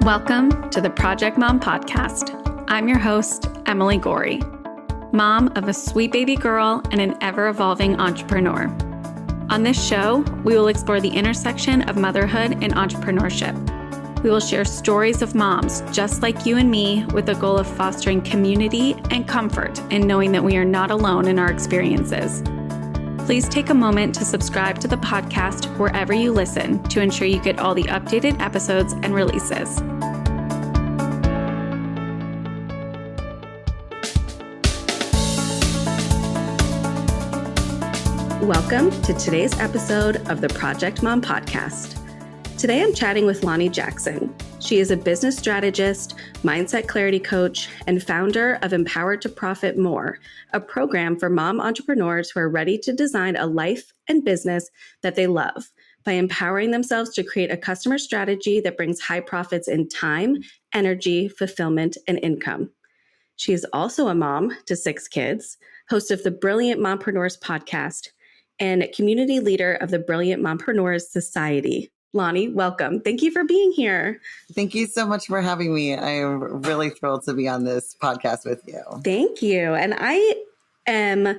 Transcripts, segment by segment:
Welcome to the Project Mom Podcast. I'm your host, Emily Gorey, mom of a sweet baby girl and an ever-evolving entrepreneur. On this show, we will explore the intersection of motherhood and entrepreneurship. We will share stories of moms just like you and me with the goal of fostering community and comfort in knowing that we are not alone in our experiences. Please take a moment to subscribe to the podcast wherever you listen to ensure you get all the updated episodes and releases. Welcome to today's episode of the Project Mom Podcast. Today I'm chatting with Lani Jackson. She is a business strategist, mindset clarity coach, and founder of Empowered to Profit More, a program for mom entrepreneurs who are ready to design a life and business that they love by empowering themselves to create a customer strategy that brings high profits in time, energy, fulfillment, and income. She is also a mom to 6 kids, host of the Brilliant Mompreneurs podcast, and community leader of the Brilliant Mompreneurs Society. Lani, welcome. Thank you for being here. Thank you so much for having me. I am really thrilled to be on this podcast with you. Thank you. And I am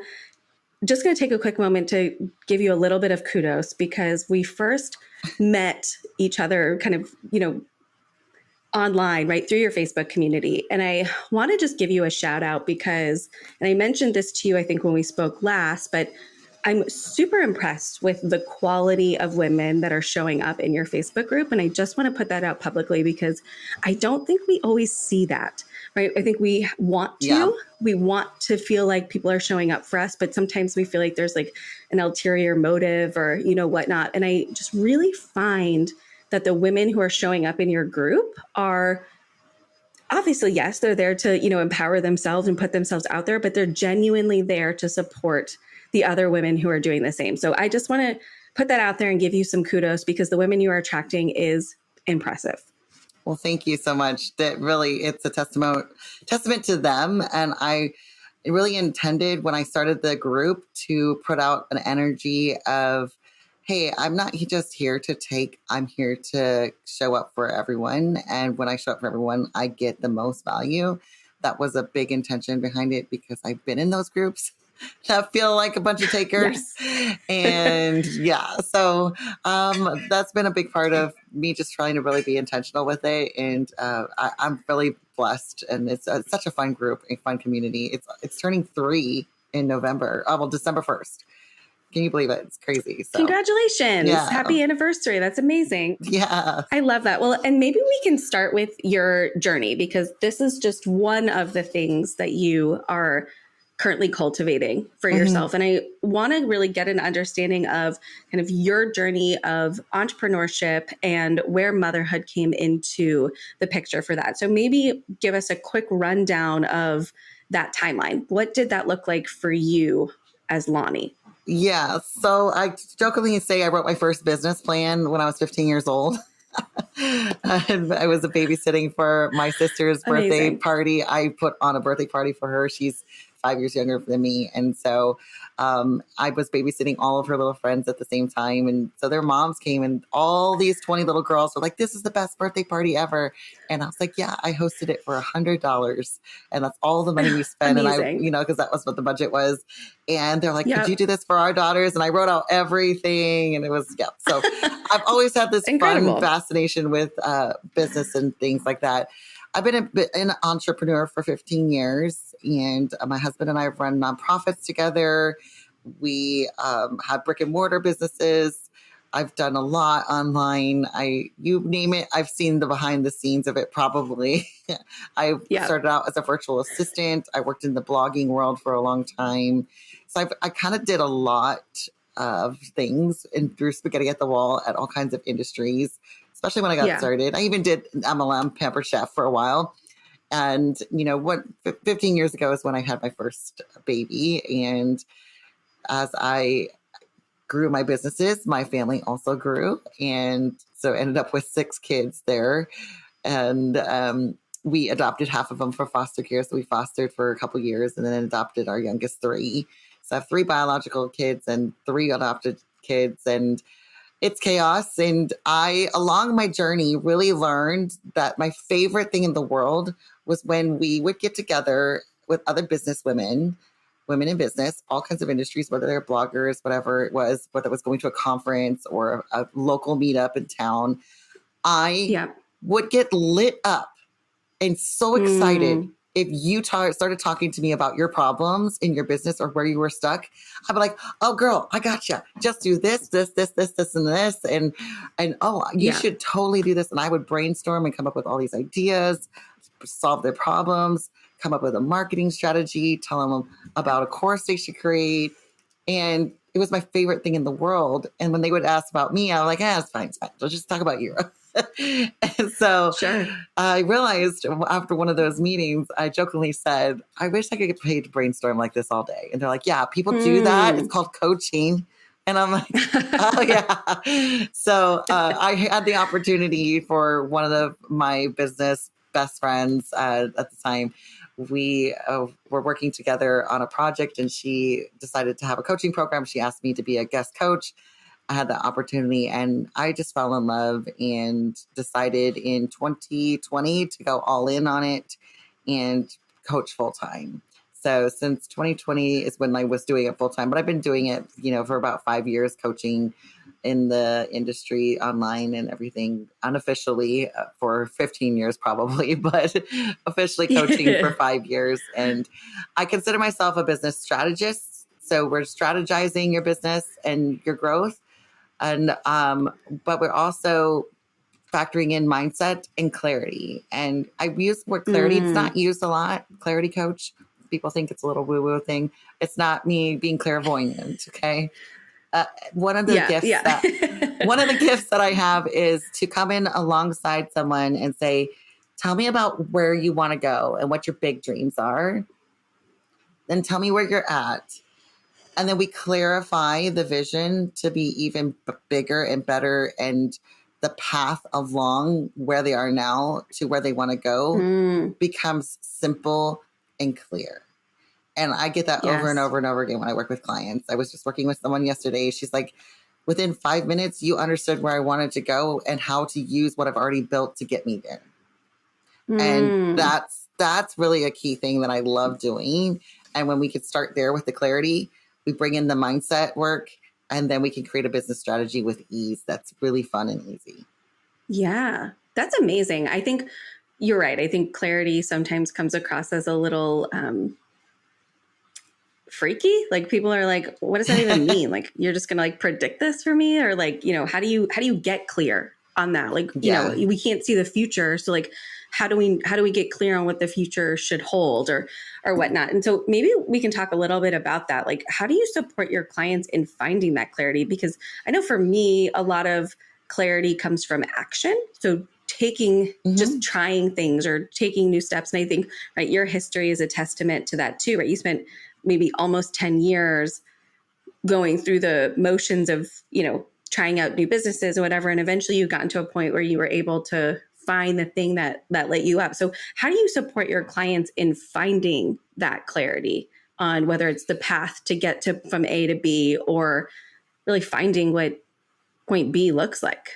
just going to take a quick moment to give you a little bit of kudos because we first met each other kind of, online, right, through your Facebook community. And I want to just give you a shout out because, and I mentioned this to you, I think, when we spoke last, but I'm super impressed with the quality of women that are showing up in your Facebook group. And I just want to put that out publicly because I don't think we always see that, right? I think we want to feel like people are showing up for us, but sometimes we feel like there's like an ulterior motive or, whatnot. And I just really find that the women who are showing up in your group are obviously, yes, they're there to, empower themselves and put themselves out there, but they're genuinely there to support the other women who are doing the same. So I just want to put that out there and give you some kudos because the women you are attracting is impressive. Well, thank you so much. That really, it's a testament to them. And I really intended when I started the group to put out an energy of, hey, I'm not just here to take, I'm here to show up for everyone. And when I show up for everyone, I get the most value. That was a big intention behind it because I've been in those groups that feel like a bunch of takers. Yes. And so that's been a big part of me just trying to really be intentional with it. And I'm really blessed. And it's such a fun group, a fun community. It's turning 3 in November. December 1st. Can you believe it? It's crazy. So. Congratulations. Yeah. Happy anniversary. That's amazing. Yeah. I love that. Well, and maybe we can start with your journey because this is just one of the things that you are currently cultivating for yourself. And I want to really get an understanding of kind of your journey of entrepreneurship and where motherhood came into the picture for that. So maybe give us a quick rundown of that timeline. What did that look like for you as Lani? Yeah. So I jokingly say I wrote my first business plan when I was 15 years old. And I was babysitting for my sister's birthday party. I put on a birthday party for her. She's 5 years younger than me. And so I was babysitting all of her little friends at the same time. And so their moms came and all these 20 little girls were like, this is the best birthday party ever. And I was like, yeah, I hosted it for $100. And that's all the money we spent. And I, because that was what the budget was. And they're like, could you do this for our daughters? And I wrote out everything. And it was, So I've always had this fun fascination with business and things like that. I've been an entrepreneur for 15 years, and my husband and I have run nonprofits together. We have brick and mortar businesses. I've done a lot online. You name it, I've seen the behind the scenes of it probably. I started out as a virtual assistant. I worked in the blogging world for a long time. So I kind of did a lot of things and threw spaghetti at the wall at all kinds of industries. Especially when I got started. I even did MLM, Pampered Chef, for a while. And, 15 years ago is when I had my first baby. And as I grew my businesses, my family also grew. And so ended up with 6 kids there. And we adopted half of them for foster care. So we fostered for a couple years and then adopted our youngest 3. So I have 3 biological kids and 3 adopted kids. And It's chaos. And I, along my journey, really learned that my favorite thing in the world was when we would get together with other business women, women in business, all kinds of industries, whether they're bloggers, whatever it was, whether it was going to a conference or a local meetup in town. I Yeah. would get lit up and so excited if you started talking to me about your problems in your business or where you were stuck. I'd be like, oh, girl, I got you. Just do this, this, this, this, this, and this. And oh, you should totally do this. And I would brainstorm and come up with all these ideas, solve their problems, come up with a marketing strategy, tell them about a course they should create. And it was my favorite thing in the world. And when they would ask about me, I was like, it's fine, it's fine. Let's just talk about you. And so I realized after one of those meetings, I jokingly said, I wish I could get paid to brainstorm like this all day. And they're like, yeah, people do that. It's called coaching. And I'm like, oh, yeah. So I had the opportunity for one of my business best friends at the time. We were working together on a project, and she decided to have a coaching program. She asked me to be a guest coach. I had the opportunity, and I just fell in love and decided in 2020 to go all in on it and coach full time. So since 2020 is when I was doing it full time, but I've been doing it, for about 5 years, coaching in the industry online and everything unofficially for 15 years probably, but officially coaching for 5 years. And I consider myself a business strategist. So we're strategizing your business and your growth. And, but we're also factoring in mindset and clarity. And I use the word clarity. It's not used a lot. Clarity coach. People think it's a little woo-woo thing. It's not me being clairvoyant. Okay. One of the gifts that I have is to come in alongside someone and say, tell me about where you want to go and what your big dreams are. Then tell me where you're at. And then we clarify the vision to be even bigger and better, and the path along where they are now to where they want to go becomes simple and clear. And I get that over and over and over again when I work with clients. I was just working with someone yesterday. She's like, within 5 minutes, you understood where I wanted to go and how to use what I've already built to get me there. And that's really a key thing that I love doing. And when we could start there with the clarity, we bring in the mindset work, and then we can create a business strategy with ease. That's really fun and easy. Yeah, that's amazing. I think you're right. I think clarity sometimes comes across as a little freaky. Like people are like, what does that even mean? Like, you're just going to like predict this for me? Or like, how do you get clear on that? Like, we can't see the future. So like, how do we get clear on what the future should hold or whatnot? And so maybe we can talk a little bit about that. Like, how do you support your clients in finding that clarity? Because I know for me, a lot of clarity comes from action. So taking, just trying things or taking new steps. And I think, right, your history is a testament to that too, right? You spent maybe almost 10 years going through the motions of, trying out new businesses or whatever. And eventually you got to a point where you were able to find the thing that lit you up. So how do you support your clients in finding that clarity on whether it's the path to get to from A to B, or really finding what point B looks like?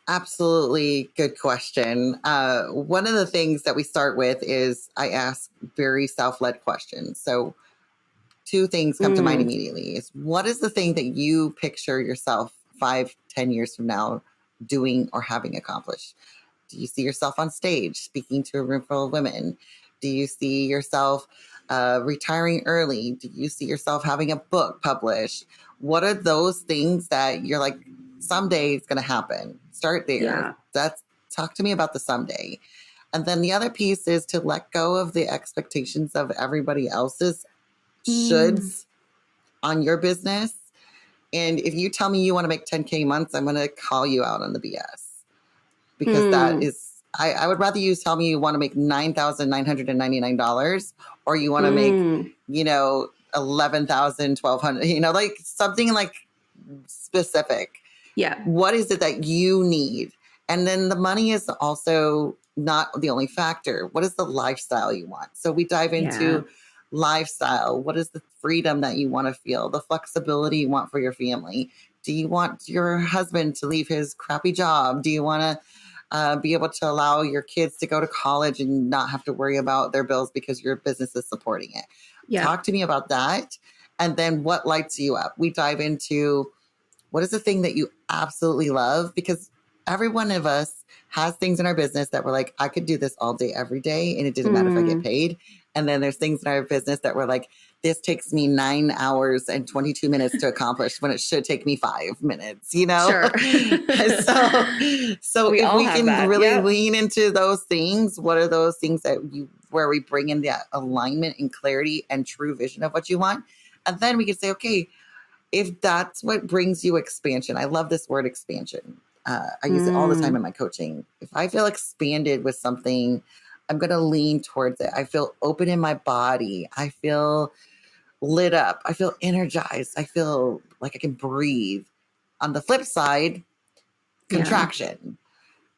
Absolutely. Good question. One of the things that we start with is I ask very self-led questions. So 2 things come to mind immediately is, what is the thing that you picture yourself 5-10 years from now doing or having accomplished? Do you see yourself on stage speaking to a room full of women? Do you see yourself retiring early? Do you see yourself having a book published? What are those things that you're like, someday it's going to happen? Start there. Yeah. Talk to me about the someday. And then the other piece is to let go of the expectations of everybody else's shoulds on your business. And if you tell me you want to make 10K months, I'm going to call you out on the BS. Because that is, I would rather you tell me you want to make $9,999 or you want to make, $11,000, $1,200, like something like specific. Yeah. What is it that you need? And then the money is also not the only factor. What is the lifestyle you want? So we dive into lifestyle? What is the freedom that you want to feel? The flexibility you want for your family? Do you want your husband to leave his crappy job? Do you want to be able to allow your kids to go to college and not have to worry about their bills because your business is supporting it? Yeah. Talk to me about that. And then what lights you up? We dive into what is the thing that you absolutely love? Because every one of us has things in our business that we're like, I could do this all day, every day, and it didn't matter if I get paid. And then there's things in our business that we're like, this takes me 9 hours and 22 minutes to accomplish when it should take me 5 minutes, you know? Sure. so if we can really lean into those things, what are those things where we bring in that alignment and clarity and true vision of what you want? And then we can say, okay, if that's what brings you expansion, I love this word expansion. I use it all the time in my coaching. If I feel expanded with something, I'm going to lean towards it. I feel open in my body. I feel lit up. I feel energized. I feel like I can breathe. On the flip side, contraction.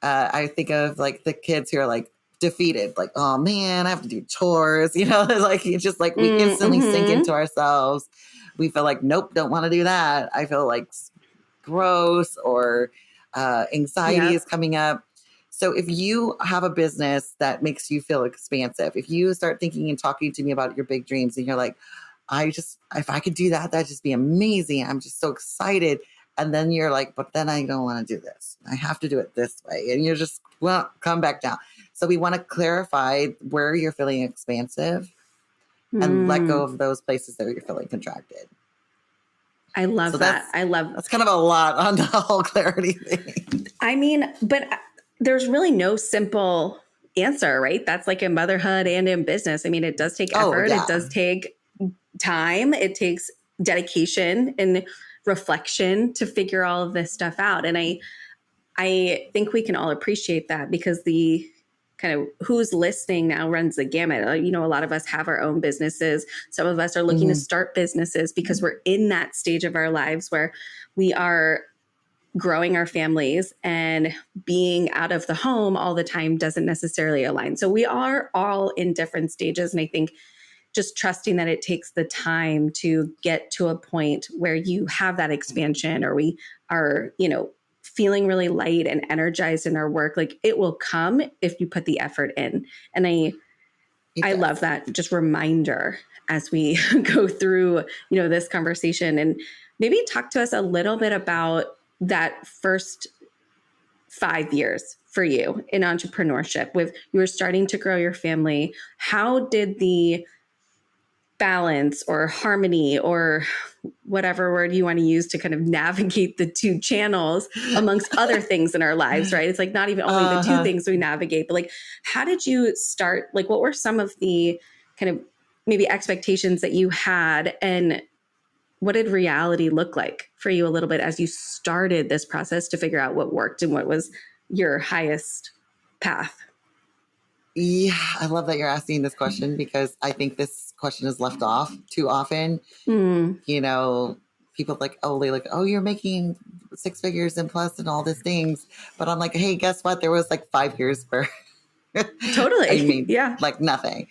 I think of like the kids who are like defeated, like, oh man, I have to do chores. You know, like it's just like we instantly sink into ourselves. We feel like, nope, don't want to do that. I feel like gross or anxiety is coming up. So if you have a business that makes you feel expansive, if you start thinking and talking to me about your big dreams and you're like, if I could do that, that'd just be amazing. I'm just so excited. And then you're like, but then I don't want to do this. I have to do it this way. And you're just, well, come back down. So we want to clarify where you're feeling expansive and let go of those places that you're feeling contracted. I love that. That's kind of a lot on the whole clarity thing. I mean, but there's really no simple answer, right? That's like in motherhood and in business. I mean, it does take effort. It does take time. It takes dedication and reflection to figure all of this stuff out. And I think we can all appreciate that because the kind of who's listening now runs the gamut. You know, a lot of us have our own businesses. Some of us are looking to start businesses because we're in that stage of our lives where we are growing our families, and being out of the home all the time doesn't necessarily align. So we are all in different stages. And I think just trusting that it takes the time to get to a point where you have that expansion, or we are, you know, feeling really light and energized in our work, like it will come if you put the effort in. And I love that just reminder as we go through, you know, this conversation. And maybe talk to us a little bit about that first 5 years for you in entrepreneurship. With you were starting to grow your family, how did the balance or harmony or whatever word you want to use to kind of navigate the two channels amongst other things in our lives, right? It's like not even only the two things we navigate, but like, how did you start? Like, what were some of the kind of maybe expectations that you had, and what did reality look like for you a little bit as you started this process to figure out what worked and what was your highest path? Yeah, I love that you're asking this question because I think this question is left off too often. You know, people like, oh, they like, oh, you're making 6 figures and plus and all these things. But I'm like, hey, guess what? There was like 5 years where totally. I mean, like nothing.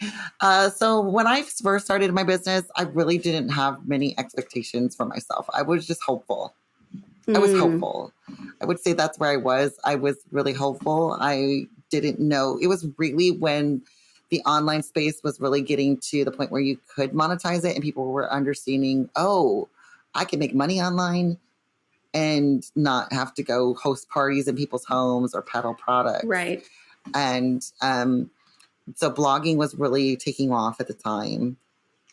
So when I first started my business, I really didn't have many expectations for myself. I was just hopeful. I was hopeful. I would say that's where I was. I was really hopeful. I didn't know. It was really when the online space was really getting to the point where you could monetize it and people were understanding, oh, I can make money online and not have to go host parties in people's homes or peddle products. Right. And so blogging was really taking off at the time.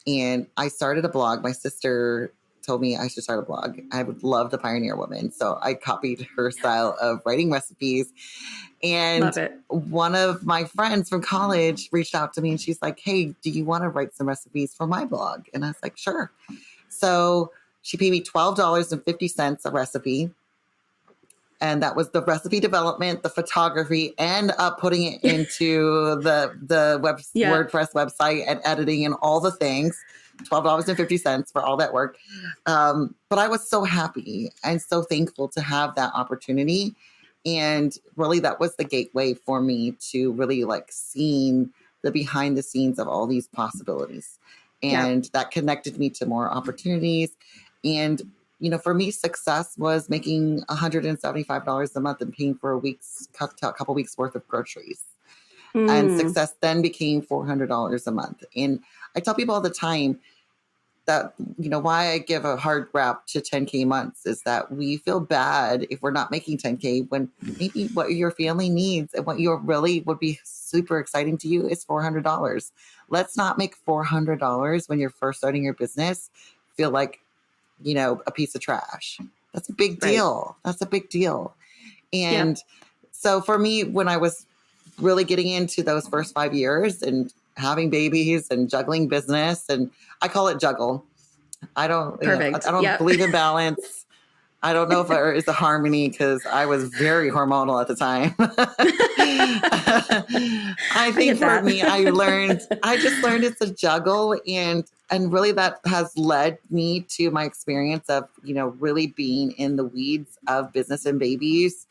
And I started a blog. My sister told me I should start a blog. I would love the Pioneer Woman. So I copied her style of writing recipes. And one of my friends from college reached out to me and she's like, hey, do you want to write some recipes for my blog? And I was like, sure. So she paid me $12.50 a recipe. And that was the recipe development, the photography, and putting it into the WordPress website and editing and all the things. $12.50 for all that work. But I was so happy and so thankful to have that opportunity. And really that was the gateway for me to really like seeing the behind the scenes of all these possibilities. And that connected me to more opportunities. And, for me, success was making $175 a month and paying for a couple weeks worth of groceries. And success then became $400 a month. And I tell people all the time that, why I give a hard rap to 10K months is that we feel bad if we're not making 10K when maybe what your family needs and what you really would be super exciting to you is $400. Let's not make $400 when you're first starting your business feel like, a piece of trash. That's a big deal. Right. That's a big deal. And so for me, when I was really getting into those first 5 years and having babies and juggling business, and I call it juggle. I don't believe in balance. I don't know if there is a harmony because I was very hormonal at the time. I think for me, I just learned it's a juggle, and really that has led me to my experience of, really being in the weeds of business and babies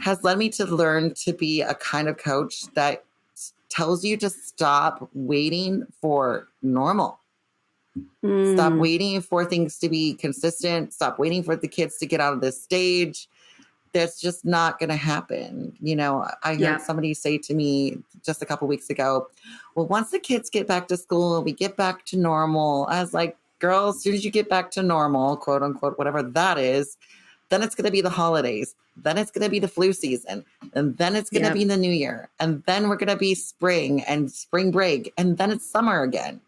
has led me to learn to be a kind of coach that tells you to stop waiting for normal. Stop waiting for things to be consistent. Stop waiting for the kids to get out of this stage. That's just not going to happen. I heard somebody say to me just a couple weeks ago, well, once the kids get back to school, we get back to normal. I was like, girl, as soon as you get back to normal, quote unquote, whatever that is, then it's going to be the holidays. Then it's going to be the flu season. And then it's going to be the new year. And then we're going to be spring and spring break. And then it's summer again.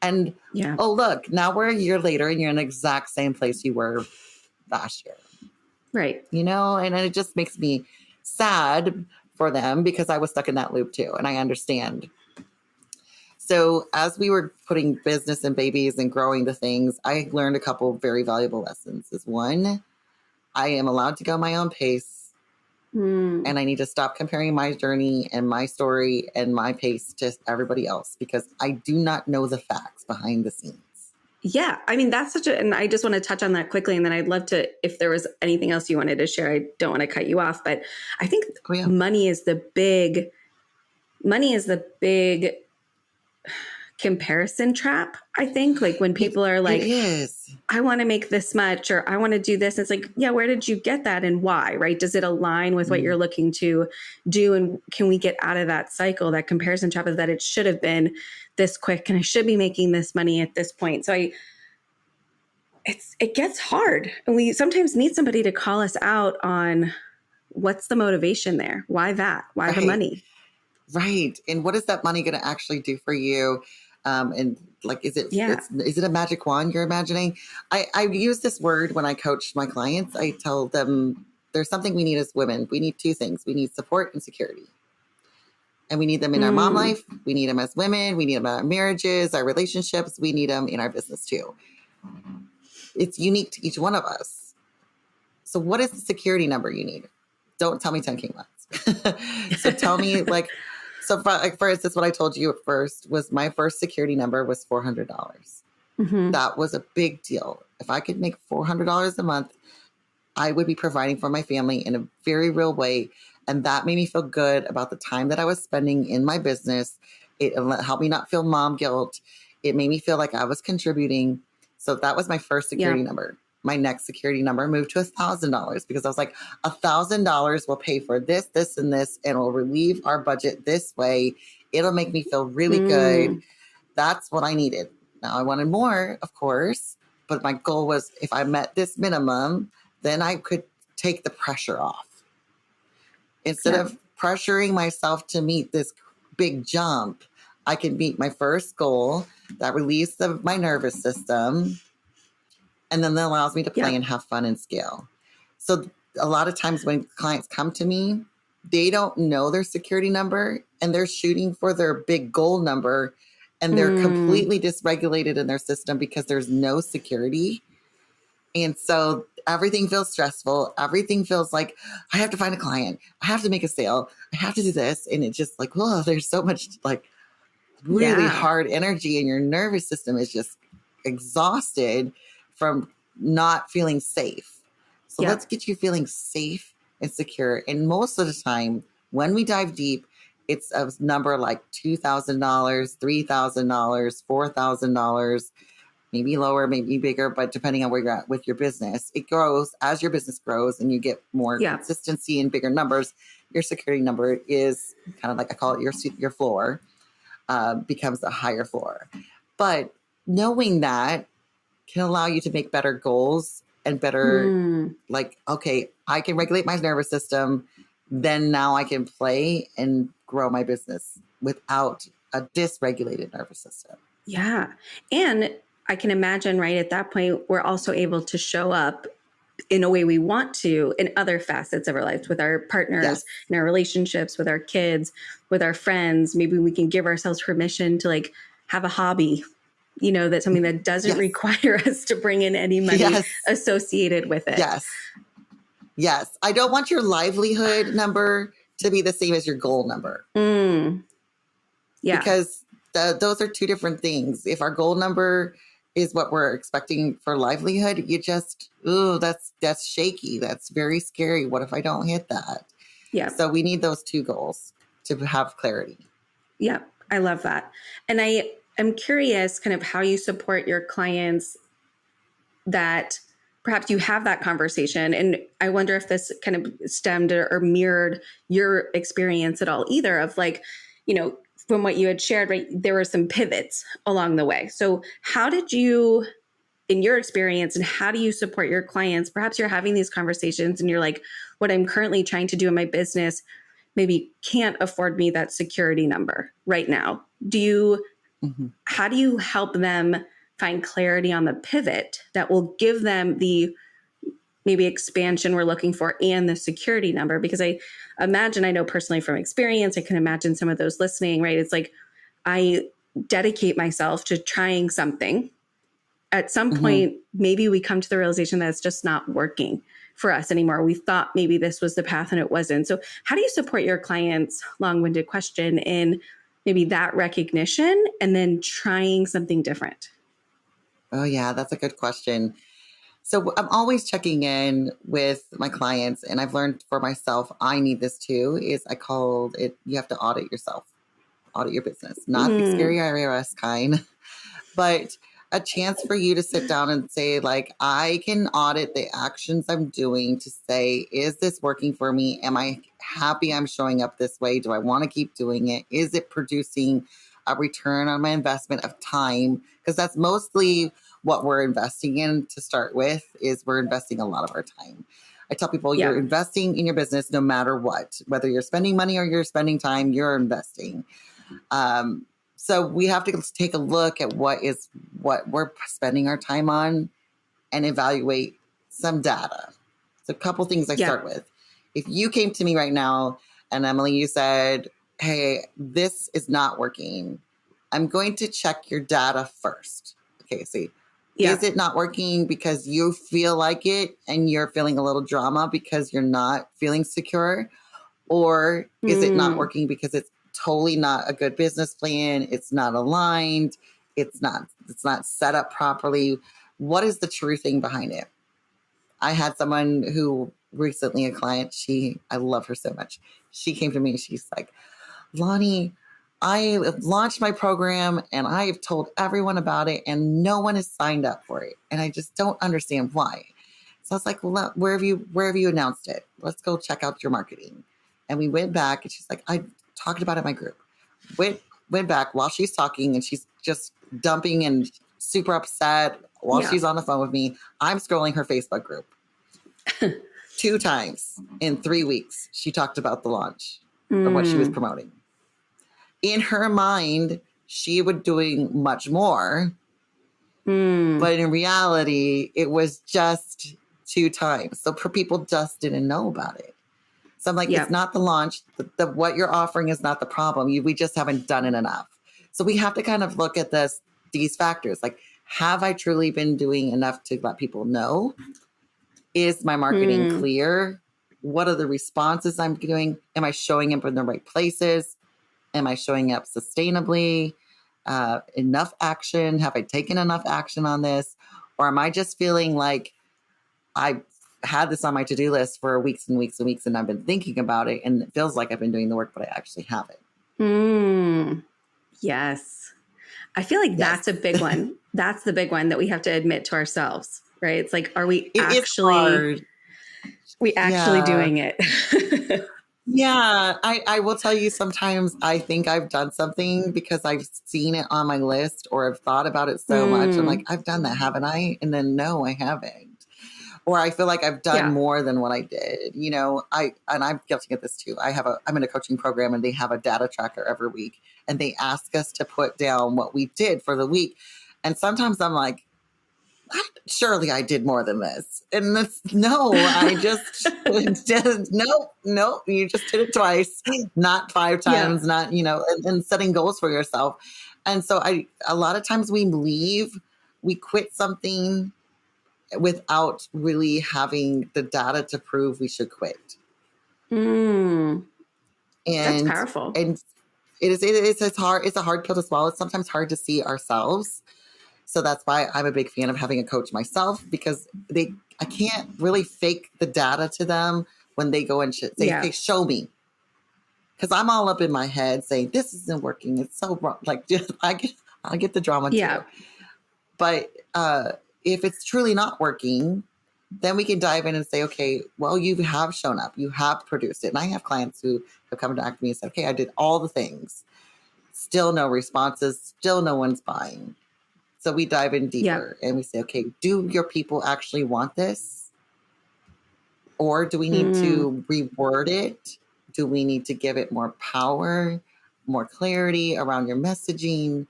And, oh, look, now we're a year later and you're in the exact same place you were last year. Right. And it just makes me sad for them because I was stuck in that loop too. And I understand. So as we were putting business and babies and growing the things, I learned a couple of very valuable lessons. Is one, I am allowed to go my own pace. And I need to stop comparing my journey and my story and my pace to everybody else because I do not know the facts behind the scenes. Yeah. I mean, that's and I just want to touch on that quickly. And then I'd love to, if there was anything else you wanted to share, I don't want to cut you off, but I think money is the big comparison trap. I think like when people are like, I want to make this much, or I want to do this. It's like, where did you get that and why, right? Does it align with what you're looking to do? And can we get out of that cycle, that comparison trap of that it should have been this quick and I should be making this money at this point. So it gets hard. And we sometimes need somebody to call us out on what's the motivation there? Why that? Why the money? Right. And what is that money going to actually do for you? And like, is it a magic wand you're imagining? I use this word when I coach my clients. I tell them there's something we need as women. We need two things. We need support and security. And we need them in our mom life. We need them as women. We need them in our marriages, our relationships. We need them in our business too. It's unique to each one of us. So what is the security number you need? Don't tell me 10K months. So tell me so for instance, what I told you at first was my first security number was $400. That was a big deal. If I could make $400 a month, I would be providing for my family in a very real way. And that made me feel good about the time that I was spending in my business. It helped me not feel mom guilt. It made me feel like I was contributing. So that was my first security number. My next security number moved to $1,000 because I was like, $1,000 will pay for this, this, and this, and will relieve our budget this way. It'll make me feel really good. That's what I needed. Now I wanted more, of course, but my goal was if I met this minimum, then I could take the pressure off. Instead of pressuring myself to meet this big jump, I can meet my first goal that relieves my nervous system. And then that allows me to play and have fun and scale. So a lot of times when clients come to me, they don't know their security number and they're shooting for their big goal number and they're completely dysregulated in their system because there's no security. And so everything feels stressful. Everything feels like I have to find a client. I have to make a sale. I have to do this. And it's just like, oh, there's so much like really hard energy and your nervous system is just exhausted from not feeling safe. So let's get you feeling safe and secure. And most of the time, when we dive deep, it's a number like $2,000, $3,000, $4,000, maybe lower, maybe bigger, but depending on where you're at with your business, it grows as your business grows and you get more consistency and bigger numbers. Your security number is kind of like, I call it your floor, becomes a higher floor. But knowing that can allow you to make better goals and better, like, okay, I can regulate my nervous system. Then now I can play and grow my business without a dysregulated nervous system. Yeah. And I can imagine, right, at that point, we're also able to show up in a way we want to in other facets of our lives, with our partners, in our relationships, with our kids, with our friends. Maybe we can give ourselves permission to like have a hobby, you know, that's something that doesn't require us to bring in any money associated with it. Yes. I don't want your livelihood number to be the same as your goal number. Because those are two different things. If our goal number is what we're expecting for livelihood, you just, that's shaky. That's very scary. What if I don't hit that? Yeah. So we need those two goals to have clarity. Yeah. I love that. And I'm curious kind of how you support your clients that perhaps you have that conversation. And I wonder if this kind of stemmed or mirrored your experience at all, either of like, you know, from what you had shared, right, there were some pivots along the way. So how did you, in your experience, and how do you support your clients? Perhaps you're having these conversations and you're like, what I'm currently trying to do in my business maybe can't afford me that security number right now. How do you help them find clarity on the pivot that will give them the maybe expansion we're looking for and the security number? Because I imagine, I know personally from experience, I can imagine some of those listening, right? It's like, I dedicate myself to trying something. At some point, maybe we come to the realization that it's just not working for us anymore. We thought maybe this was the path and it wasn't. So how do you support your clients, long-winded question, in maybe that recognition and then trying something different? Oh yeah, that's a good question. So I'm always checking in with my clients, and I've learned for myself, I need this too, is I called it, you have to audit yourself, audit your business, not the scary IRS kind, but a chance for you to sit down and say, like, I can audit the actions I'm doing to say, is this working for me? Am I happy I'm showing up this way? Do I want to keep doing it? Is it producing a return on my investment of time? Because that's mostly what we're investing in to start with, is we're investing a lot of our time. I tell people you're investing in your business no matter what, whether you're spending money or you're spending time, you're investing. So we have to take a look at what we're spending our time on and evaluate some data. So a couple things I start with. If you came to me right now and Emily, you said, hey, this is not working, I'm going to check your data first. Okay, see, is it not working because you feel like it and you're feeling a little drama because you're not feeling secure? Or is it not working because it's totally not a good business plan? It's not aligned. It's not set up properly. What is the true thing behind it? I had someone who recently, a client, I love her so much. She came to me and she's like, Lani, I launched my program and I have told everyone about it and no one has signed up for it. And I just don't understand why. So I was like, well, where have you announced it? Let's go check out your marketing. And we went back and she's like, I talked about it in my group. Went back while she's talking and she's just dumping and super upset while she's on the phone with me. I'm scrolling her Facebook group. 2 times in 3 weeks, she talked about the launch or what she was promoting. In her mind, she was doing much more. But in reality, it was just 2 times. So people just didn't know about it. So I'm like, it's not the launch. What you're offering is not the problem. We just haven't done it enough. So we have to kind of look at these factors. Like, have I truly been doing enough to let people know? Is my marketing clear? What are the responses I'm doing? Am I showing up in the right places? Am I showing up sustainably? Enough action? Have I taken enough action on this? Or am I just feeling like I've had this on my to-do list for weeks and weeks and weeks, and I've been thinking about it, and it feels like I've been doing the work, but I actually haven't? Mm, yes. I feel like Yes. that's a big one. That's the big one that we have to admit to ourselves, right? It's like, are It is hard. we actually Yeah. doing it? Yeah. I will tell you, sometimes I think I've done something because I've seen it on my list or I've thought about it so much. I'm like, Mm, I've done that, haven't I? And then no, I haven't. Or I feel like I've done yeah. more than what I did. I'm guilty of this too. I'm in a coaching program and they have a data tracker every week and they ask us to put down what we did for the week. And sometimes I'm like, surely I did more than this. And no, I just did, no, you just did it twice, not 5 times, Yeah. not, and setting goals for yourself. And so a lot of times we quit something without really having the data to prove we should quit. Mm, that's And, powerful. and it's a hard pill to swallow. It's sometimes hard to see ourselves. So that's why I'm a big fan of having a coach myself, because I can't really fake the data to them when they go and say, Yeah. hey, show me. Because I'm all up in my head saying, this isn't working. It's so wrong. Like, I get the drama Yeah. too. But if it's truly not working, then we can dive in and say, okay, well, you have shown up. You have produced it. And I have clients who have come to me and said, okay, I did all the things. Still no responses. Still no one's buying. So we dive in deeper and we say, okay, do your people actually want this? Or do we need to reword it? Do we need to give it more power, more clarity around your messaging?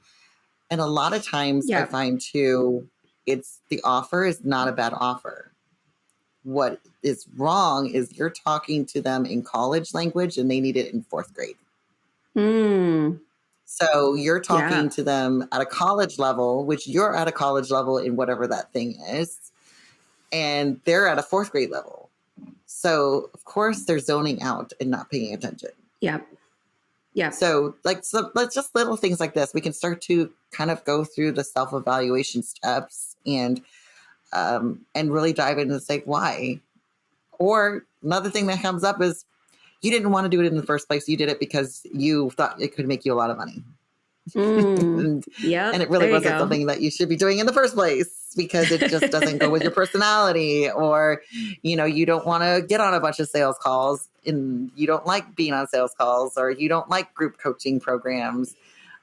And a lot of times I find too, it's the offer is not a bad offer. What is wrong is you're talking to them in college language and they need it in 4th grade. So you're talking to them at a college level, which you're at a college level in whatever that thing is, and they're at a 4th grade level. So of course they're zoning out and not paying attention. Yeah. Yeah. So let's just little things like this. We can start to kind of go through the self-evaluation steps and really dive into say why. Or another thing that comes up is you didn't want to do it in the first place. You did it because you thought it could make you a lot of money. And it really wasn't something that you should be doing in the first place because it just doesn't go with your personality, or, you don't want to get on a bunch of sales calls and you don't like being on sales calls, or you don't like group coaching programs.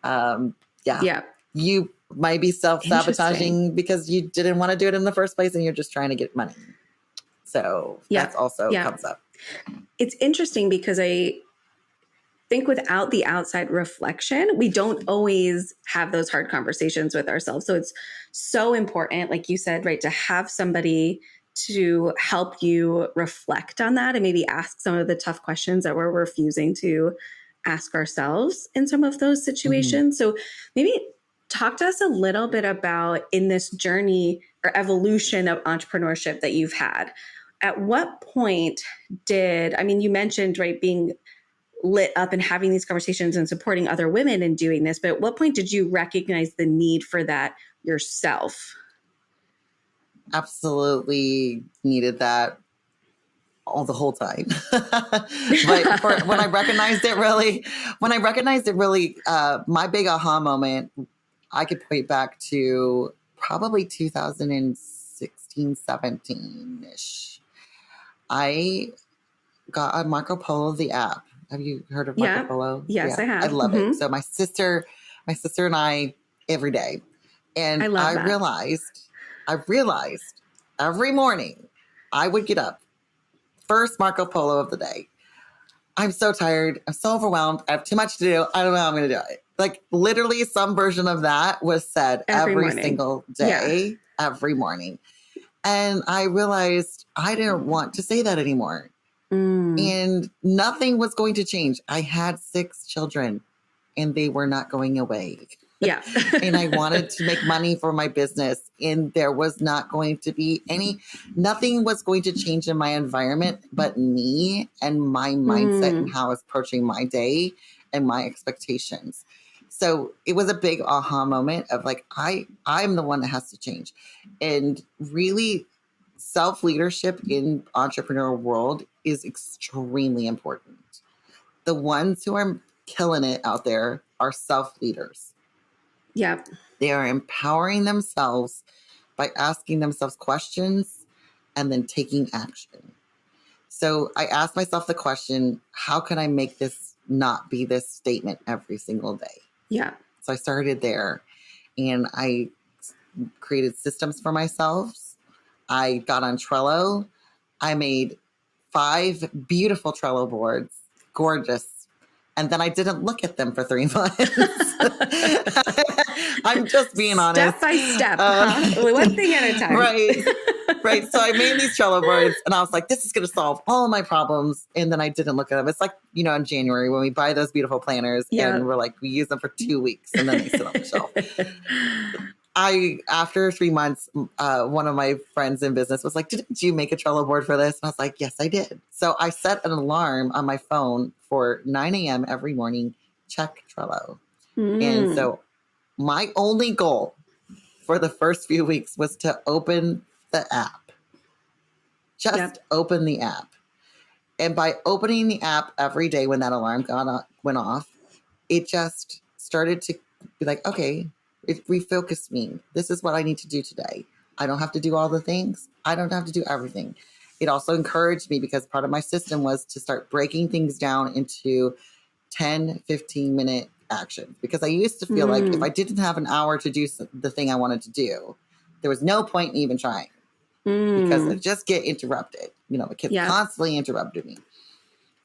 You might be self-sabotaging because you didn't want to do it in the first place and you're just trying to get money. So that's also comes up. It's interesting because I think without the outside reflection, we don't always have those hard conversations with ourselves. So it's so important, like you said, right, to have somebody to help you reflect on that and maybe ask some of the tough questions that we're refusing to ask ourselves in some of those situations. So maybe talk to us a little bit about in this journey or evolution of entrepreneurship that you've had. At what point you mentioned, right, being lit up and having these conversations and supporting other women in doing this, but at what point did you recognize the need for that yourself? Absolutely needed that all the whole time. But when I recognized it really, my big aha moment, I could point back to probably 2016, 17-ish. I got on Marco Polo, the app. Have you heard of Marco Polo? Yes, I have. I love it. So my sister and I every day. And I realized every morning I would get up, first Marco Polo of the day. I'm so tired. I'm so overwhelmed. I have too much to do. I don't know how I'm going to do it. Like literally some version of that was said every single day, every morning. And I realized I didn't want to say that anymore. And nothing was going to change. I had 6 children and they were not going away. And I wanted to make money for my business. And there was not going to be nothing was going to change in my environment but me and my mindset and how I was approaching my day and my expectations. So it was a big aha moment of like, I'm the one that has to change. And really, self-leadership in entrepreneurial world is extremely important. The ones who are killing it out there are self-leaders. Yep. They are empowering themselves by asking themselves questions and then taking action. So I asked myself the question, how can I make this not be this statement every single day? Yeah. So I started there, and I created systems for myself. I got on Trello. I made 5 beautiful Trello boards, gorgeous. And then I didn't look at them for 3 months. I'm just being honest. Step by step, one thing at a time. Right. So I made these Trello boards, and I was like, this is going to solve all my problems. And then I didn't look at them. It's like, in January when we buy those beautiful planners, and we're like, we use them for 2 weeks, and then they sit on the shelf. After 3 months, one of my friends in business was like, didn't you make a Trello board for this? And I was like, yes, I did. So I set an alarm on my phone for 9 a.m. every morning, check Trello. And so my only goal for the first few weeks was to open the app. Just open the app. And by opening the app every day when that alarm went off, it just started to be like, okay, it refocused me. This is what I need to do today. I don't have to do all the things. I don't have to do everything. It also encouraged me, because part of my system was to start breaking things down into 10, 15-minute actions. Because I used to feel like if I didn't have an hour to do the thing I wanted to do, there was no point in even trying, because I just get interrupted. The kids constantly interrupted me.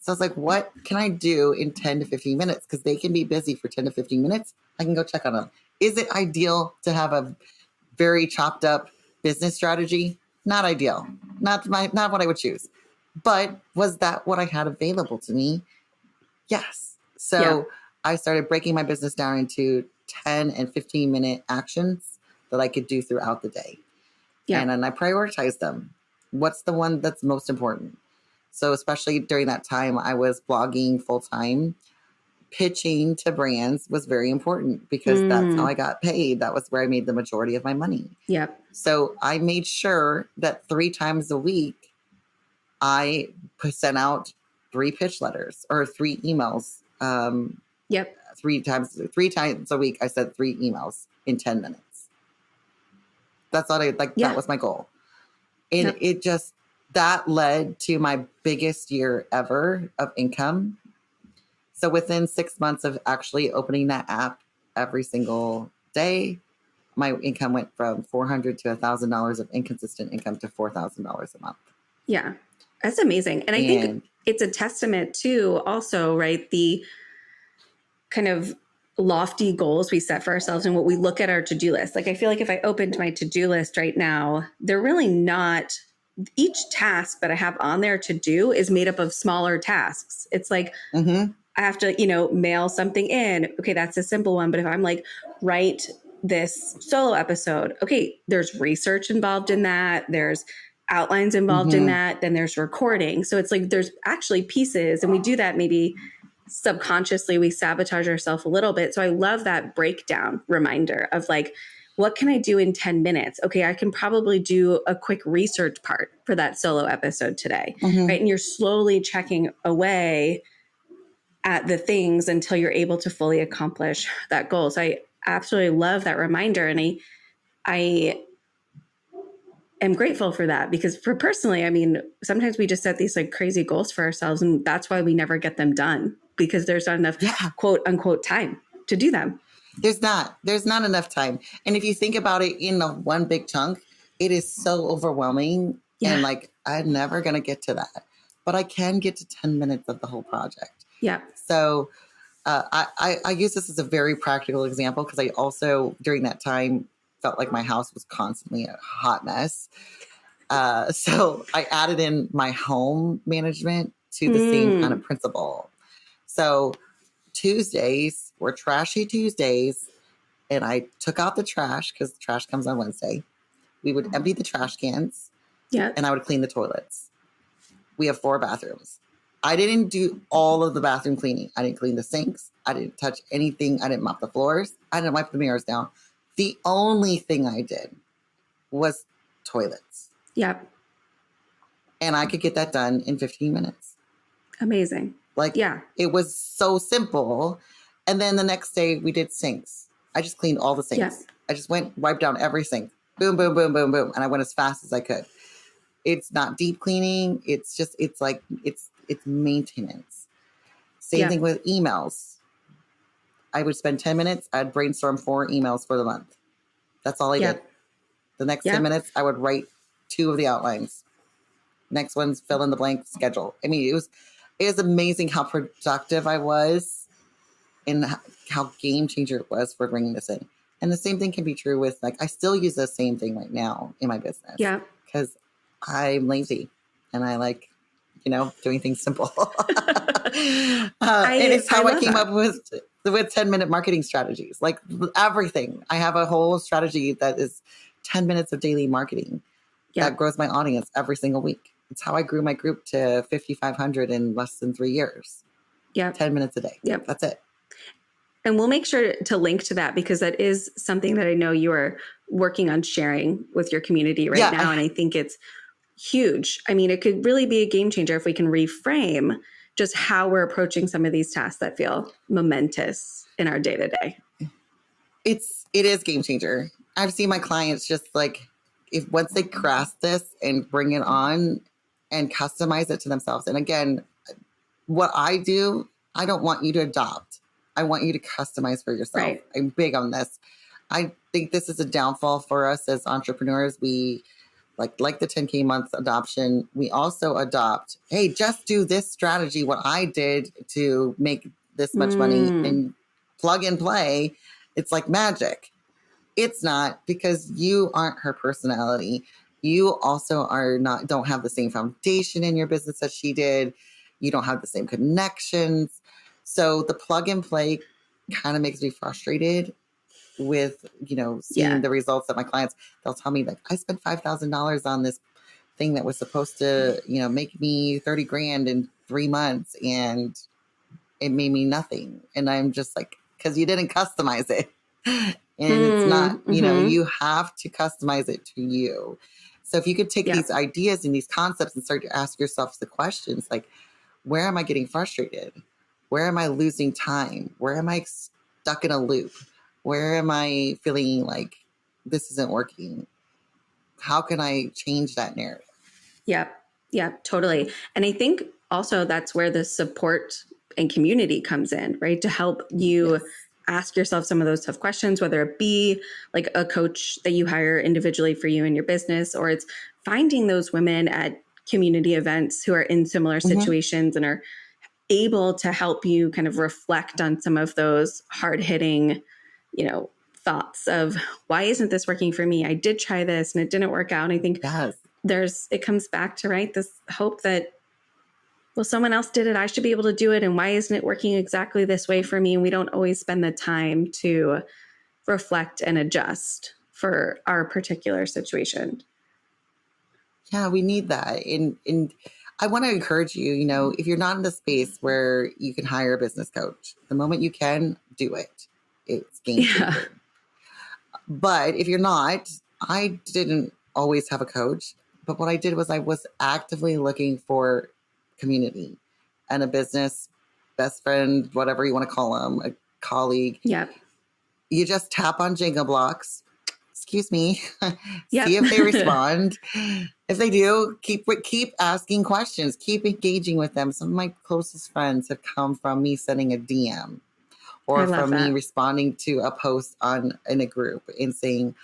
So I was like, what can I do in 10 to 15 minutes? Because they can be busy for 10 to 15 minutes. I can go check on them. Is it ideal to have a very chopped up business strategy? Not ideal. Not what I would choose. But was that what I had available to me? Yes. So I started breaking my business down into 10 and 15-minute actions that I could do throughout the day. Yeah. And then I prioritized them. What's the one that's most important? So especially during that time, I was blogging full time. Pitching to brands was very important, because that's how I got paid. That was where I made the majority of my money. Yep. So I made sure that 3 times a week, I sent out 3 pitch letters or 3 emails. 3 times a week, I sent 3 emails in 10 minutes. That's all that was my goal. And it just, that led to my biggest year ever of income. So within 6 months of actually opening that app every single day, my income went from $400 to $1,000 of inconsistent income to $4,000 a month. Yeah, that's amazing. And I think it's a testament to also, right, the kind of lofty goals we set for ourselves and what we look at our to-do list. Like, I feel like if I opened my to-do list right now, they're really not, each task that I have on there to do is made up of smaller tasks. It's like, I have to, mail something in. Okay, that's a simple one. But if I'm like, write this solo episode, okay, there's research involved in that. There's outlines involved in that. Then there's recording. So it's like, there's actually pieces, and we do that maybe subconsciously. We sabotage ourselves a little bit. So I love that breakdown reminder of like, what can I do in 10 minutes? Okay, I can probably do a quick research part for that solo episode today, right? And you're slowly checking away at the things until you're able to fully accomplish that goal. So I absolutely love that reminder. And I am grateful for that, because for personally, I mean, sometimes we just set these like crazy goals for ourselves, and that's why we never get them done, because there's not enough quote unquote time to do them. There's not enough time. And if you think about it in one big chunk, it is so overwhelming. And like, I'm never going to get to that, but I can get to 10 minutes of the whole project. Yeah. So I use this as a very practical example, because I also, during that time, felt like my house was constantly a hot mess. So I added in my home management to the same kind of principle. So Tuesdays were trashy Tuesdays, and I took out the trash, because the trash comes on Wednesday. We would empty the trash cans, and I would clean the toilets. We have 4 bathrooms. I didn't do all of the bathroom cleaning. I didn't clean the sinks. I didn't touch anything. I didn't mop the floors. I didn't wipe the mirrors down. The only thing I did was toilets. Yep. And I could get that done in 15 minutes. Amazing. Like it was so simple. And then the next day we did sinks. I just cleaned all the sinks. I just wiped down every sink. Boom, boom, boom, boom, boom. And I went as fast as I could. It's not deep cleaning. It's maintenance. Same thing with emails. I would spend 10 minutes. I'd brainstorm 4 emails for the month. That's all I did. The next 10 minutes, I would write 2 of the outlines. Next one's fill in the blank schedule. I mean, it was amazing how productive I was and how game changer it was for bringing this in. And the same thing can be true with, like, I still use the same thing right now in my business. Yeah. Because I'm lazy and I like, doing things simple. And it's how I came up with 10-minute marketing strategies, like everything. I have a whole strategy that is 10 minutes of daily marketing that grows my audience every single week. It's how I grew my group to 5,500 in less than 3 years. Yeah. 10 minutes a day. Yep. That's it. And we'll make sure to link to that because that is something that I know you are working on sharing with your community right now. And I think it's huge. I mean, it could really be a game changer if we can reframe just how we're approaching some of these tasks that feel momentous in our day to day. It is game changer. I've seen my clients just like, if once they grasp this and bring it on and customize it to themselves. And again, what I do, I don't want you to adopt. I want you to customize for yourself. Right. I'm big on this. I think this is a downfall for us as entrepreneurs. We like the 10K month adoption. We also adopt, hey, just do this strategy, what I did to make this much money and plug and play. It's like magic. It's not, because you aren't her personality. You also don't have the same foundation in your business that she did. You don't have the same connections. So the plug and play kind of makes me frustrated with, seeing the results of my clients. They'll tell me, like, I spent $5,000 on this thing that was supposed to, make me 30 grand in 3 months, and it made me nothing. And I'm just like, because you didn't customize it. And it's not, you have to customize it to you. So if you could take these ideas and these concepts and start to ask yourself the questions, like, where am I getting frustrated? Where am I losing time? Where am I stuck in a loop? Where am I feeling like this isn't working? How can I change that narrative? Yeah, totally. And I think also that's where the support and community comes in, right? To help you ask yourself some of those tough questions, whether it be like a coach that you hire individually for you in your business, or it's finding those women at community events who are in similar situations and are able to help you kind of reflect on some of those hard-hitting, thoughts of, why isn't this working for me? I did try this and it didn't work out. And I think it comes back to, right, this hope that, well, someone else did it, I should be able to do it. And why isn't it working exactly this way for me? And we don't always spend the time to reflect and adjust for our particular situation. Yeah, we need that. And I want to encourage you, if you're not in the space where you can hire a business coach, the moment you can, do it. It's game changer. But if you're not, I didn't always have a coach. But what I did was I was actively looking for community and a business best friend, whatever you want to call them, a colleague. Yeah. You just tap on Jenga blocks. Excuse me. See if they respond. If they do, keep asking questions. Keep engaging with them. Some of my closest friends have come from me sending a DM or from me responding to a post in a group and saying,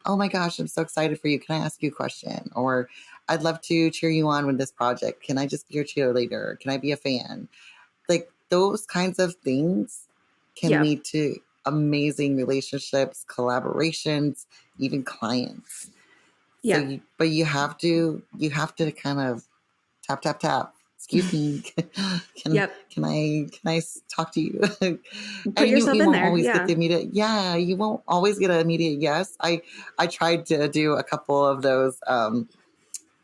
oh my gosh, I'm so excited for you. Can I ask you a question? Or I'd love to cheer you on with this project. Can I just be your cheerleader? Can I be a fan? Like those kinds of things can lead to amazing relationships, collaborations, even clients. Yeah. So but you have to kind of tap, tap, tap. Excuse me. Can I talk to you? Put yourself you in won't there. Always get the immediate. Yeah. You won't always get an immediate yes. I tried to do a couple of those,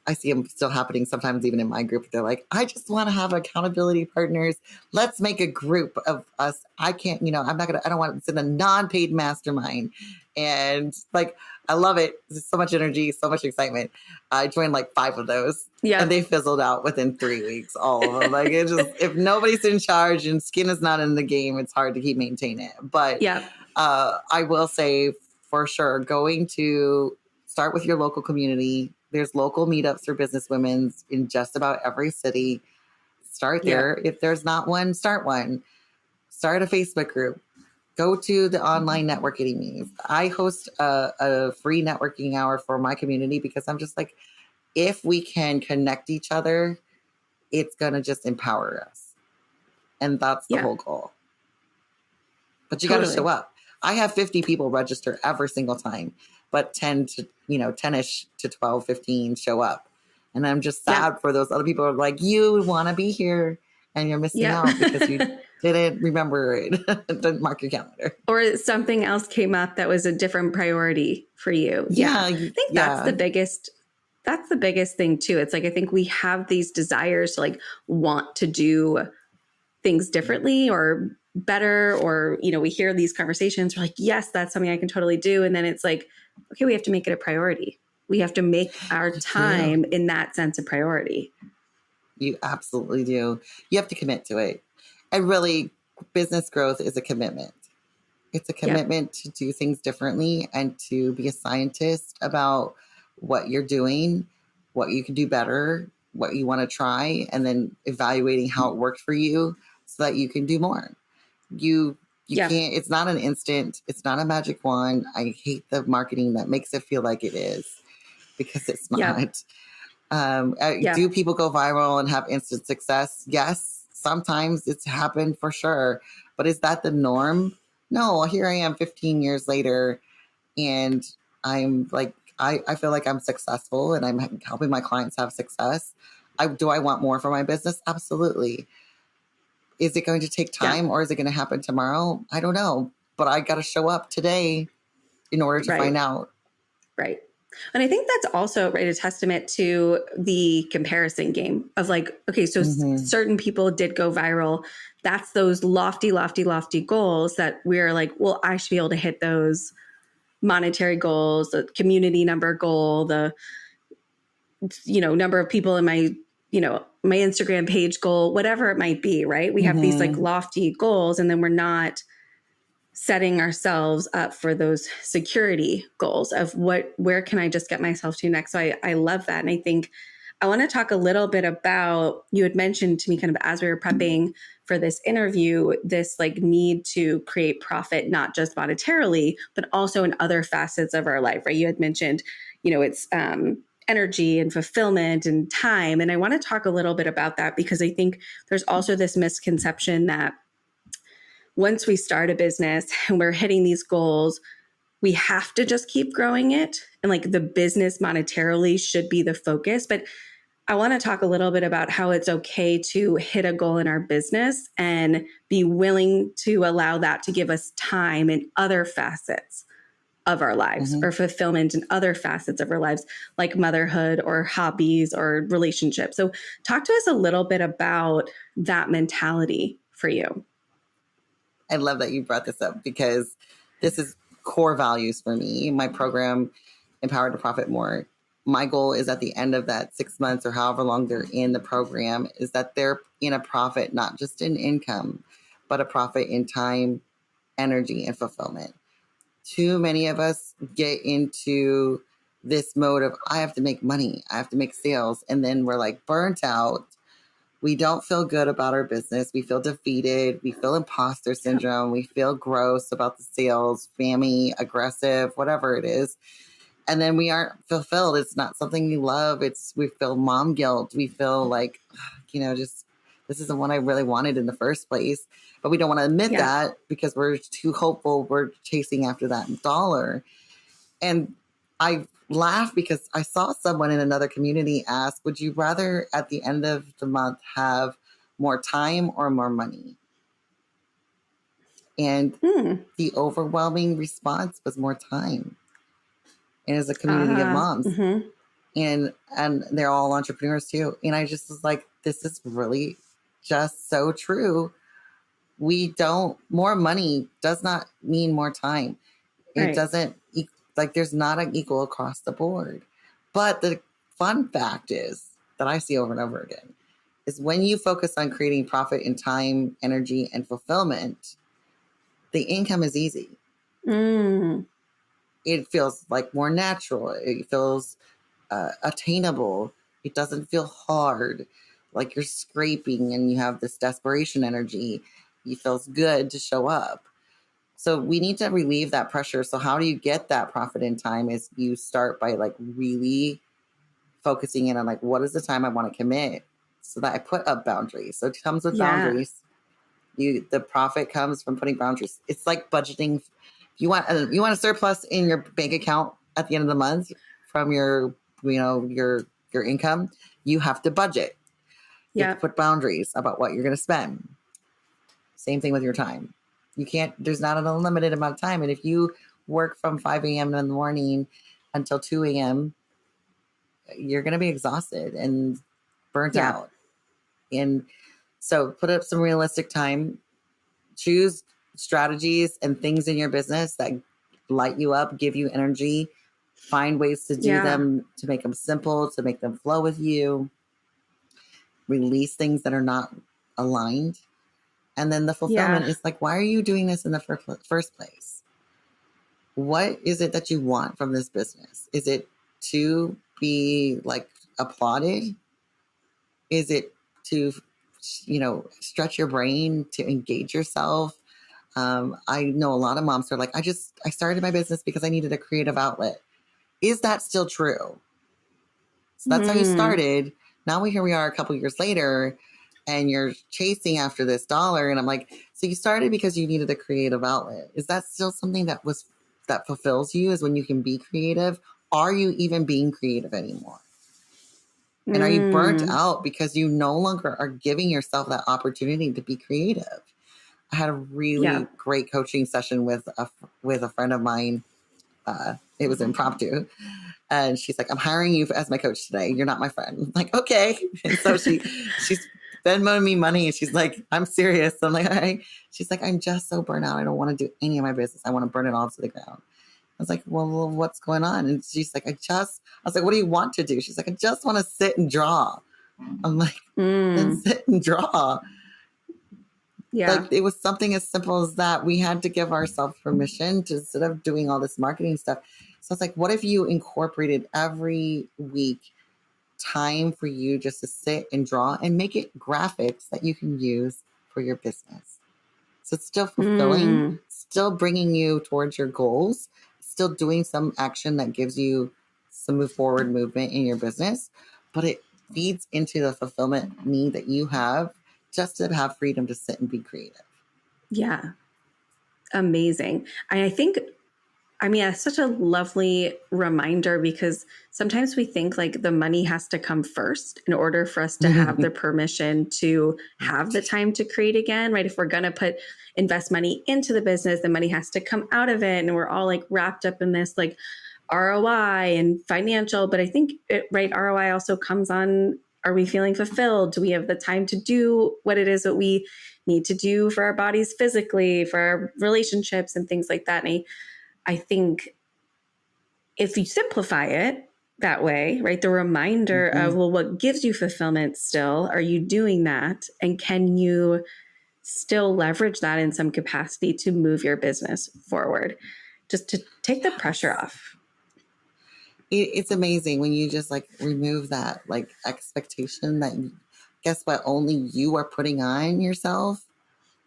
I see them still happening sometimes, even in my group. They're like, I just want to have accountability partners. Let's make a group of us. I can't, I don't want to send a non-paid mastermind. And like, I love it. There's so much energy, so much excitement. I joined like 5 of those. Yeah. And they fizzled out within 3 weeks, all of them. Like, it just, if nobody's in charge and skin is not in the game, it's hard to keep maintaining it. But yeah. I will say for sure, going to start with your local community. There's local meetups for business women in just about every city. Start there. If there's not one, start one. Start a Facebook group. Go to the online networking meetings. I host a free networking hour for my community because I'm just like, if we can connect each other, it's going to just empower us. And that's the whole goal. But you got to show up. I have 50 people register every single time, but 10-ish to 12, 15 show up. And I'm just sad for those other people who are like, you want to be here and you're missing out because you didn't remember it. Didn't mark your calendar. Or something else came up that was a different priority for you. Yeah. I think that's the biggest thing too. It's like, I think we have these desires to like want to do things differently or better, or, we hear these conversations. We're like, yes, that's something I can totally do. And then it's like, okay, we have to make it a priority. We have to make our time in that sense a priority. You absolutely do. You have to commit to it. And really, business growth is a commitment. It's a commitment to do things differently and to be a scientist about what you're doing, what you can do better, what you want to try, and then evaluating how it worked for you so that you can do more. You can't, it's not an instant. It's not a magic wand. I hate the marketing that makes it feel like it is, because it's not. Do people go viral and have instant success? Yes. Sometimes it's happened for sure. But is that the norm? No. Here I am 15 years later, and I'm like, I feel like I'm successful and I'm helping my clients have success. Do I want more for my business? Absolutely. Is it going to take time or is it going to happen tomorrow? I don't know. But I got to show up today in order to find out. Right. And I think that's also a testament to the comparison game of like, okay, so certain people did go viral. That's those lofty, lofty, lofty goals that we're like, well, I should be able to hit those monetary goals, the community number goal, the, number of people in my, my Instagram page goal, whatever it might be, right? We have these like lofty goals, and then we're not setting ourselves up for those security goals of where can I just get myself to next? So I love that. And I think I want to talk a little bit about, you had mentioned to me kind of as we were prepping for this interview, this like need to create profit, not just monetarily, but also in other facets of our life, right? You had mentioned, it's energy and fulfillment and time. And I want to talk a little bit about that, because I think there's also this misconception that once we start a business and we're hitting these goals, we have to just keep growing it. And like the business monetarily should be the focus. But I want to talk a little bit about how it's okay to hit a goal in our business and be willing to allow that to give us time in other facets of our lives or fulfillment in other facets of our lives, like motherhood or hobbies or relationships. So talk to us a little bit about that mentality for you. I love that you brought this up, because this is core values for me. My program, Empowered to Profit More. My goal is at the end of that 6 months or however long they're in the program, is that they're in a profit, not just in income, but a profit in time, energy, and fulfillment. Too many of us get into this mode of, I have to make money, I have to make sales. And then we're like burnt out. We don't feel good about our business. We feel defeated. We feel imposter syndrome. We feel gross about the sales, spammy, aggressive, whatever it is. And then we aren't fulfilled. It's not something you love. We feel mom guilt. We feel like, just this isn't what I really wanted in the first place. But we don't want to admit that because we're too hopeful. We're chasing after that dollar. And I laugh because I saw someone in another community ask, would you rather at the end of the month have more time or more money? And the overwhelming response was more time. And as a community of moms. and they're all entrepreneurs too. And I just was like, this is really just so true. More money does not mean more time. It doesn't, like, there's not an equal across the board. But the fun fact is that I see over and over again is when you focus on creating profit in time, energy, and fulfillment, the income is easy. It feels like more natural. It feels attainable. It doesn't feel hard, like you're scraping and you have this desperation energy. It feels good to show up. So we need to relieve that pressure. So how do you get that profit in time is you start by like really focusing in on like, what is the time I want to commit so that I put up boundaries. So it comes with boundaries. The profit comes from putting boundaries. It's like budgeting. You want a surplus in your bank account at the end of the month from your income. You have to budget. You have to put boundaries about what you're going to spend. Same thing with your time. There's not an unlimited amount of time. And if you work from 5 a.m. in the morning until 2 a.m., you're going to be exhausted and burnt out. And so put up some realistic time, choose strategies and things in your business that light you up, give you energy, find ways to do them, to make them simple, to make them flow with you, release things that are not aligned. And then the fulfillment is like, why are you doing this in the first place? What is it that you want from this business? Is it to be like applauded? Is it to, stretch your brain, to engage yourself? I know a lot of moms are like, I started my business because I needed a creative outlet. Is that still true? So that's how you started. Now here we are a couple years later, and you're chasing after this dollar. And I'm like, so you started because you needed a creative outlet. Is that still something that fulfills you, is when you can be creative? Are you even being creative anymore? And are you burnt out because you no longer are giving yourself that opportunity to be creative? I had a really great coaching session with a friend of mine. It was impromptu. And she's like, I'm hiring you as my coach today. You're not my friend. I'm like, okay. And so she's Venmoing me money. And she's like, I'm serious. I'm like, all right. She's like, I'm just so burnt out. I don't want to do any of my business. I want to burn it all to the ground. I was like, well, what's going on? And she's like, I was like, what do you want to do? She's like, I just want to sit and draw. I'm like, then sit and draw. Yeah. Like, it was something as simple as that. We had to give ourselves permission to, instead of doing all this marketing stuff. So it's like, what if you incorporated every week time for you just to sit and draw and make it graphics that you can use for your business? So it's still fulfilling, still bringing you towards your goals, still doing some action that gives you some forward movement in your business, but it feeds into the fulfillment need that you have just to have freedom to sit and be creative. Yeah. Amazing. I think, it's such a lovely reminder, because sometimes we think like the money has to come first in order for us to have the permission to have the time to create again, right? If we're going to invest money into the business, the money has to come out of it. And we're all like wrapped up in this like ROI and financial. But I think ROI also comes on, are we feeling fulfilled? Do we have the time to do what it is that we need to do for our bodies physically, for our relationships and things like that? And I think if you simplify it that way, right, the reminder of, well, what gives you fulfillment still? Are you doing that? And can you still leverage that in some capacity to move your business forward, just to take the pressure off? It's amazing when you just like remove that like expectation that guess what, only you are putting on yourself.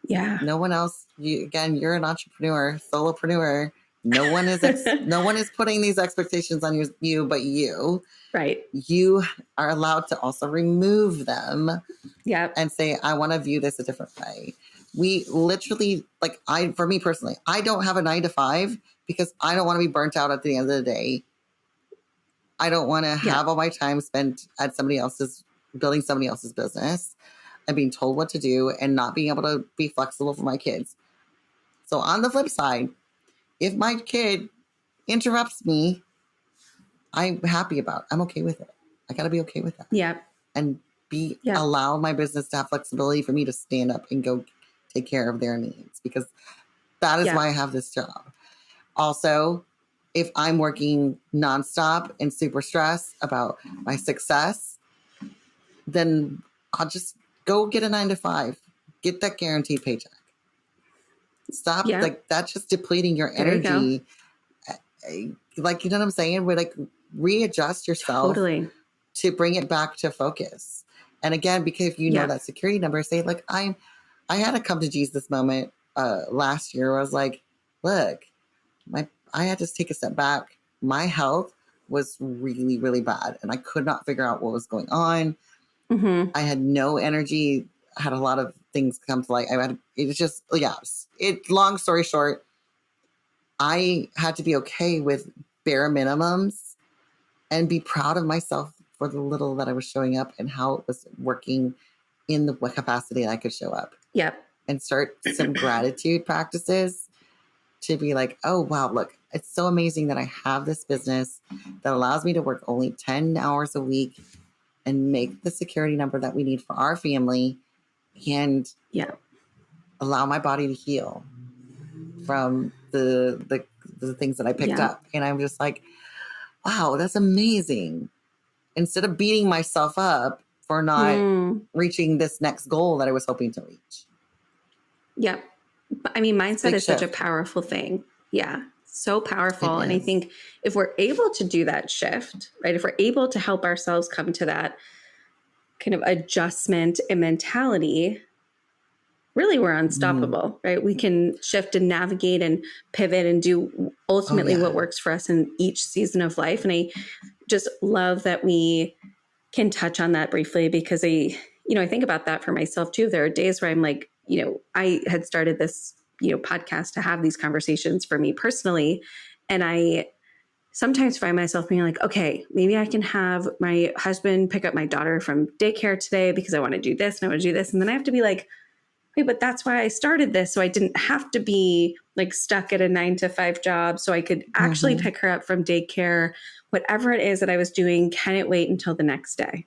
Yeah. No one else. You're an entrepreneur, solopreneur. No one is putting these expectations on you but you. Right. You are allowed to also remove them. Yeah. And say, I want to view this a different way. We literally, for me personally, I don't have a 9 to 5 because I don't want to be burnt out at the end of the day. I don't want to have all my time spent at building somebody else's business and being told what to do and not being able to be flexible for my kids. So on the flip side, if my kid interrupts me I'm happy about. I'm okay with it. I got to be okay with that. Yeah. And allow my business to have flexibility for me to stand up and go take care of their needs, because that is why I have this job. Also, if I'm working nonstop and super stressed about my success, then I'll just go get a 9-to-5, get that guaranteed paycheck. Stop. Like, that's just depleting your energy. Like, you know what I'm saying? We're like, readjust yourself to bring it back to focus. And again, because if you know that security number, say like, I had a come to Jesus moment last year where I was like, look, I had to take a step back. My health was really, really bad, and I could not figure out what was going on. Mm-hmm. I had no energy. I had a lot of things come to light. It was just, long story short, I had to be okay with bare minimums and be proud of myself for the little that I was showing up and how it was working in the capacity I could show up. Yep. And start some gratitude practices to be like, oh, wow, look, it's so amazing that I have this business that allows me to work only 10 hours a week and make the security number that we need for our family, and allow my body to heal from the things that I picked up. And I'm just like, wow, that's amazing. Instead of beating myself up for not reaching this next goal that I was hoping to reach. Yep. I mean, mindset is such a powerful thing. Yeah. So powerful. And I think if we're able to do that shift, right? If we're able to help ourselves come to that kind of adjustment and mentality, really we're unstoppable, right? We can shift and navigate and pivot and do ultimately what works for us in each season of life. And I just love that we can touch on that briefly, because I think about that for myself too. There are days where I'm like, I had started this, podcast to have these conversations for me personally. And I sometimes find myself being like, okay, maybe I can have my husband pick up my daughter from daycare today because I want to do this and I want to do this. And then I have to be like, wait, but that's why I started this. So I didn't have to be like stuck at a 9-to-5 job. So I could actually pick her up from daycare. Whatever it is that I was doing, can it wait until the next day?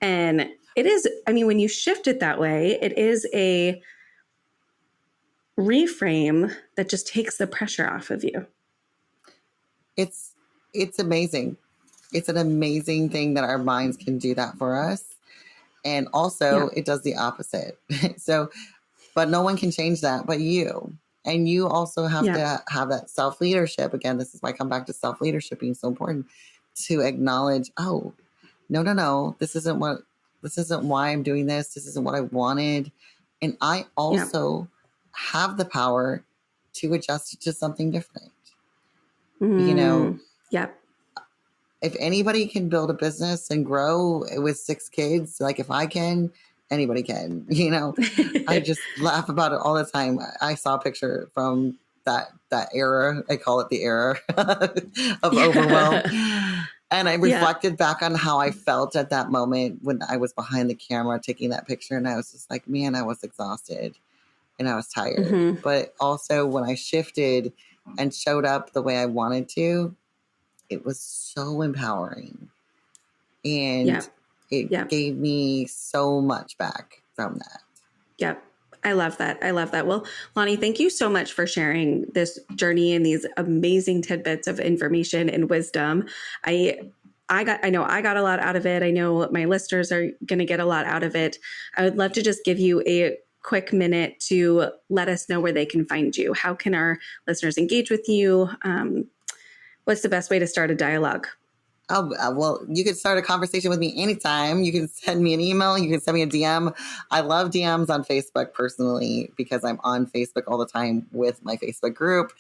And it is, I mean, when you shift it that way, it is a reframe that just takes the pressure off of you. It's amazing. It's an amazing thing that our minds can do that for us. And also it does the opposite. So, but no one can change that but you. And you also have to have that self-leadership. Again, this is why I come back to self-leadership being so important, to acknowledge, oh, no, this isn't why I'm doing this. This isn't what I wanted. And I also have the power to adjust it to something different. If anybody can build a business and grow with 6 kids, like if I can, anybody can, I just laugh about it all the time. I saw a picture from that era. I call it the era of overwhelm. And I reflected back on how I felt at that moment when I was behind the camera taking that picture. And I was just like, man, I was exhausted and I was tired. But also when I shifted and showed up the way I wanted to, it was so empowering. And it gave me so much back from that. Yep. I love that. I love that. Well, Lani, thank you so much for sharing this journey and these amazing tidbits of information and wisdom. I know I got a lot out of it. I know my listeners are going to get a lot out of it. I would love to just give you a quick minute to let us know where they can find you. How can our listeners engage with you? What's the best way to start a dialogue? Oh, well, you can start a conversation with me anytime. You can send me an email. You can send me a DM. I love DMs on Facebook personally because I'm on Facebook all the time with my Facebook group.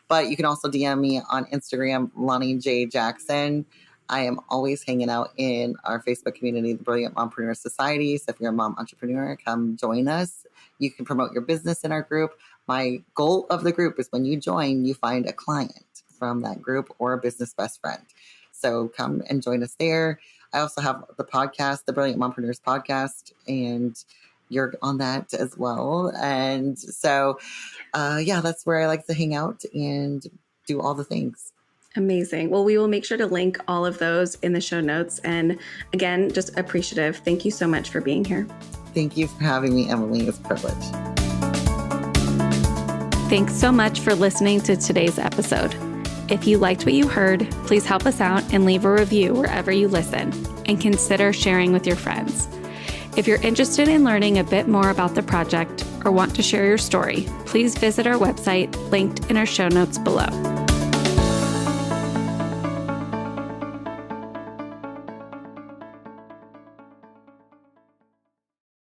But you can also DM me on Instagram, Lani J. Jackson. I am always hanging out in our Facebook community, the Brilliant Mompreneur Society. So if you're a mom entrepreneur, come join us. You can promote your business in our group. My goal of the group is when you join, you find a client from that group or a business best friend. So come and join us there. I also have the podcast, the Brilliant Mompreneurs podcast, and you're on that as well. And so, that's where I like to hang out and do all the things. Amazing. Well, we will make sure to link all of those in the show notes. And again, just appreciative. Thank you so much for being here. Thank you for having me, Emily. It's a privilege. Thanks so much for listening to today's episode. If you liked what you heard, please help us out and leave a review wherever you listen, and consider sharing with your friends. If you're interested in learning a bit more about the project or want to share your story, please visit our website linked in our show notes below.